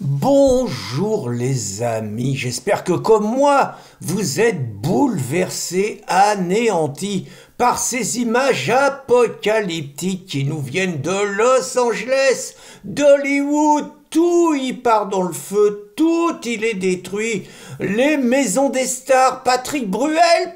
Bonjour les amis, j'espère que comme moi, vous êtes bouleversés, anéantis par ces images apocalyptiques qui nous viennent de Los Angeles, d'Hollywood. Tout y part dans le feu, tout il est détruit. Les maisons des stars, Patrick Bruel,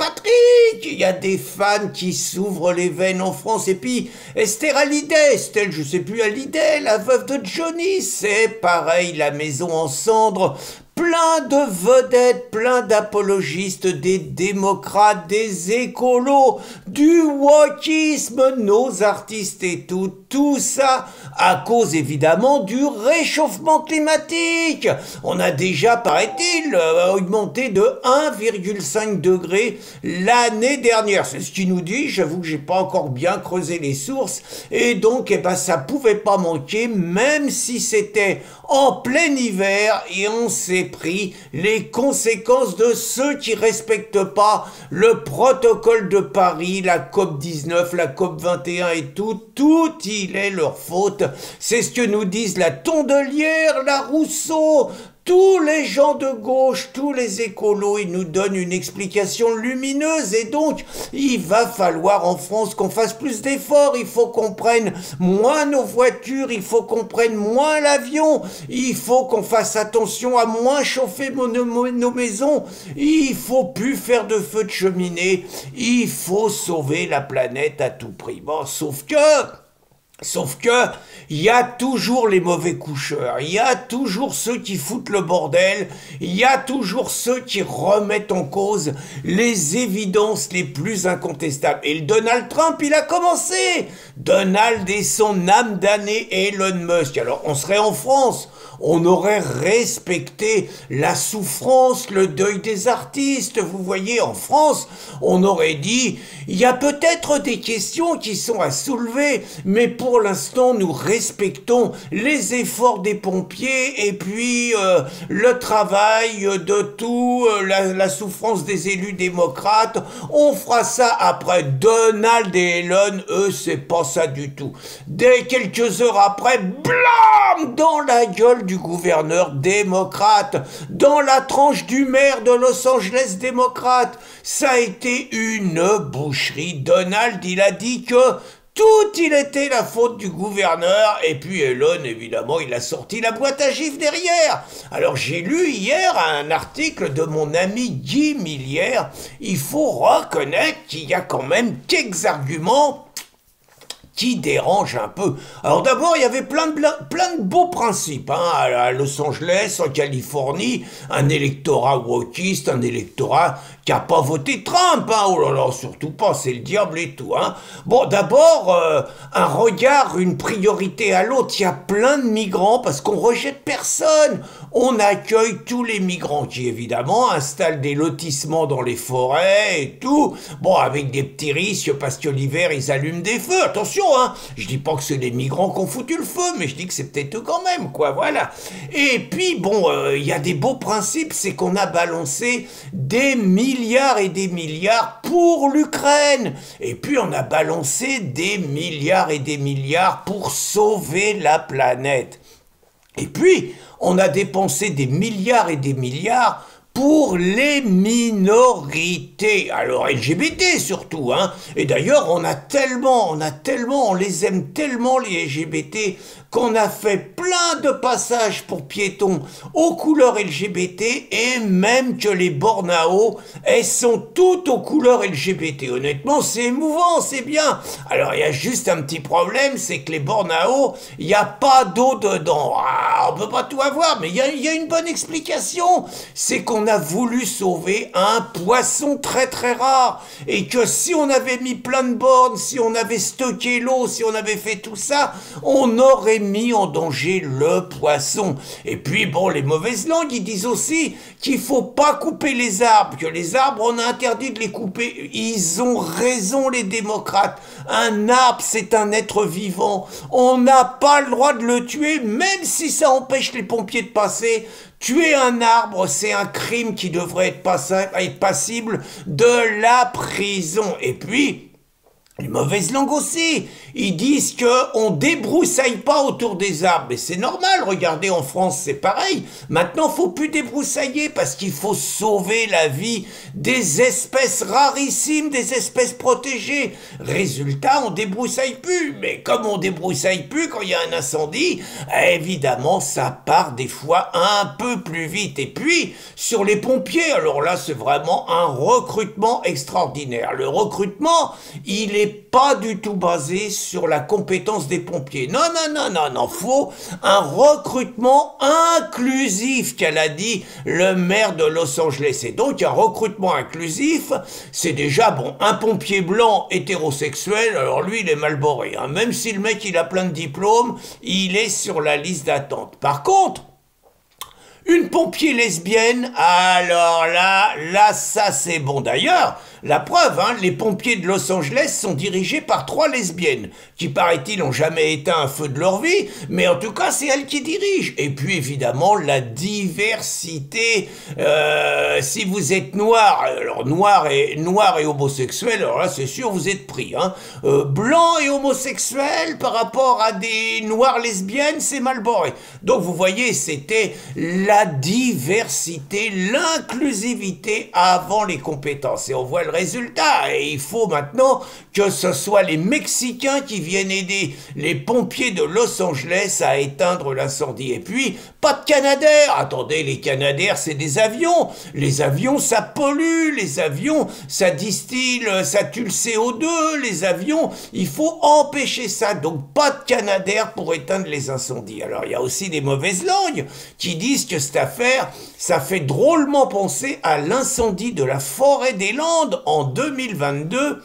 il y a des fans qui s'ouvrent les veines en France. Et puis Esther Hallyday, je sais plus Hallyday, la veuve de Johnny, c'est pareil, la maison en cendres. Plein de vedettes, plein d'apologistes, des démocrates, des écolos, du wokisme, nos artistes et tout ça à cause évidemment du réchauffement climatique. On a déjà, paraît-il, augmenté de 1,5 degré l'année dernière. C'est ce qu'il nous dit, j'avoue que j'ai pas encore bien creusé les sources, et donc ça pouvait pas manquer, même si c'était en plein hiver, et on s'est pris les conséquences de ceux qui respectent pas le protocole de Paris, la COP19, la COP21 et tout il est leur faute. C'est ce que nous disent la Tondelière, la Rousseau, tous les gens de gauche, tous les écolos, ils nous donnent une explication lumineuse, et donc il va falloir en France qu'on fasse plus d'efforts. Il faut qu'on prenne moins nos voitures, il faut qu'on prenne moins l'avion, il faut qu'on fasse attention à moins chauffer nos maisons, il faut plus faire de feu de cheminée, il faut sauver la planète à tout prix. Bon, sauf que, il y a toujours les mauvais coucheurs, il y a toujours ceux qui foutent le bordel, il y a toujours ceux qui remettent en cause les évidences les plus incontestables. Et le Donald Trump, il a commencé. Donald et son âme damnée Elon Musk. Alors, on serait en France, on aurait respecté la souffrance, le deuil des artistes. Vous voyez, en France, on aurait dit, il y a peut-être des questions qui sont à soulever, mais pour l'instant, nous respectons les efforts des pompiers et puis le travail de tout, la souffrance des élus démocrates. On fera ça après. Donald et Elon, eux, c'est pas ça du tout. Dès quelques heures après, blam, dans la gueule du gouverneur démocrate, dans la tranche du maire de Los Angeles démocrate. Ça a été une boucherie. Donald, il a dit que tout il était la faute du gouverneur, et puis Elon, évidemment, il a sorti la boîte à gifles derrière. Alors j'ai lu hier un article de mon ami Guy Millière. Il faut reconnaître qu'il y a quand même quelques arguments qui dérange un peu. Alors d'abord, il y avait plein de beaux principes, hein, à Los Angeles, en Californie, un électorat wokiste, un électorat qui a pas voté Trump, hein, oh là là, surtout pas, c'est le diable et tout, hein. Bon, d'abord, un regard, une priorité à l'autre, il y a plein de migrants, parce qu'on rejette personne, on accueille tous les migrants qui, évidemment, installent des lotissements dans les forêts et tout, bon, avec des petits risques, parce que l'hiver, ils allument des feux, attention, hein, je dis pas que c'est les migrants qui ont foutu le feu, mais je dis que c'est peut-être eux quand même, quoi, voilà. Et puis, bon, il y a des beaux principes, c'est qu'on a balancé des milliards et des milliards pour l'Ukraine. Et puis, on a balancé des milliards et des milliards pour sauver la planète. Et puis, on a dépensé des milliards et des milliards pour les minorités, alors LGBT surtout, hein. Et d'ailleurs, on les aime tellement les LGBT, qu'on a fait plein de passages pour piétons aux couleurs LGBT, et même que les bornao, elles sont toutes aux couleurs LGBT. Honnêtement, c'est émouvant, c'est bien. Alors, il y a juste un petit problème, c'est que les bornao, il n'y a pas d'eau dedans. Ah, on peut pas tout avoir, mais il y a une bonne explication. C'est qu'on a voulu sauver un poisson très très rare, et que si on avait mis plein de bornes, si on avait stocké l'eau, si on avait fait tout ça, on aurait mis en danger le poisson. Et puis bon, les mauvaises langues, ils disent aussi qu'il faut pas couper les arbres, que les arbres, on a interdit de les couper. Ils ont raison, les démocrates. Un arbre, c'est un être vivant. On n'a pas le droit de le tuer, même si ça empêche les pompiers de passer. Tuer un arbre, c'est un crime qui devrait être passible de la prison. Et puis, Les mauvaises langues aussi, ils disent qu'on débroussaille pas autour des arbres. Mais c'est normal, regardez en France, c'est pareil. Maintenant, faut plus débroussailler parce qu'il faut sauver la vie des espèces rarissimes, des espèces protégées. Résultat, on débroussaille plus. Mais comme on débroussaille plus quand il y a un incendie, évidemment, ça part des fois un peu plus vite. Et puis, sur les pompiers, alors là, c'est vraiment un recrutement extraordinaire. Le recrutement, il est pas du tout basé sur la compétence des pompiers. Non, non, non, non, non, faut un recrutement inclusif, qu'elle a dit le maire de Los Angeles. Et donc, un recrutement inclusif, c'est déjà, bon, un pompier blanc hétérosexuel, alors lui, il est mal barré, hein. Même si le mec, il a plein de diplômes, il est sur la liste d'attente. Par contre, une pompier lesbienne, alors là, ça c'est bon. D'ailleurs, la preuve, hein, les pompiers de Los Angeles sont dirigés par 3 lesbiennes, qui paraît-il n'ont jamais éteint un feu de leur vie, mais en tout cas c'est elles qui dirigent. Et puis évidemment la diversité, si vous êtes noir, alors noir et homosexuel, alors là c'est sûr vous êtes pris. Hein. Blanc et homosexuel par rapport à des noirs lesbiennes, c'est mal barré. Donc vous voyez, c'était la diversité, l'inclusivité avant les compétences. Et on voit le résultat. Et il faut maintenant que ce soit les Mexicains qui viennent aider les pompiers de Los Angeles à éteindre l'incendie. Et puis, pas de Canadair. Attendez, les Canadair, c'est des avions. Les avions, ça pollue. Les avions, ça distille, ça tue le CO2. Les avions, il faut empêcher ça. Donc, pas de Canadair pour éteindre les incendies. Alors, il y a aussi des mauvaises langues qui disent que cette affaire, ça fait drôlement penser à l'incendie de la forêt des Landes en 2022.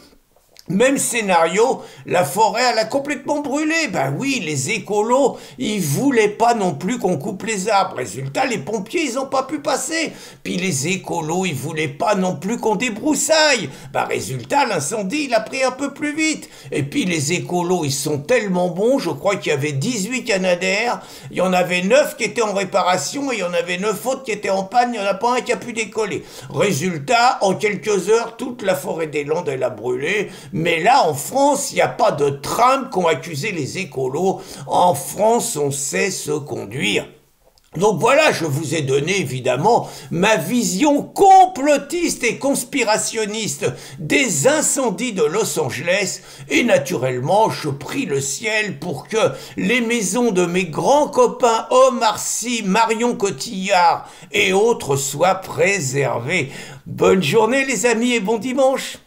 Même scénario, la forêt, elle a complètement brûlé. Ben oui, les écolos, ils voulaient pas non plus qu'on coupe les arbres. Résultat, les pompiers, ils ont pas pu passer. Puis les écolos, ils voulaient pas non plus qu'on débroussaille. Ben résultat, l'incendie, il a pris un peu plus vite. Et puis les écolos, ils sont tellement bons, je crois qu'il y avait 18 Canadair, il y en avait 9 qui étaient en réparation et il y en avait 9 autres qui étaient en panne, il n'y en a pas un qui a pu décoller. Résultat, en quelques heures, toute la forêt des Landes, elle a brûlé. Mais là, en France, il n'y a pas de Trump qui ont accusé les écolos. En France, on sait se conduire. Donc voilà, je vous ai donné évidemment ma vision complotiste et conspirationniste des incendies de Los Angeles et naturellement je prie le ciel pour que les maisons de mes grands copains Omar Sy, Marion Cotillard et autres soient préservées. Bonne journée les amis et bon dimanche.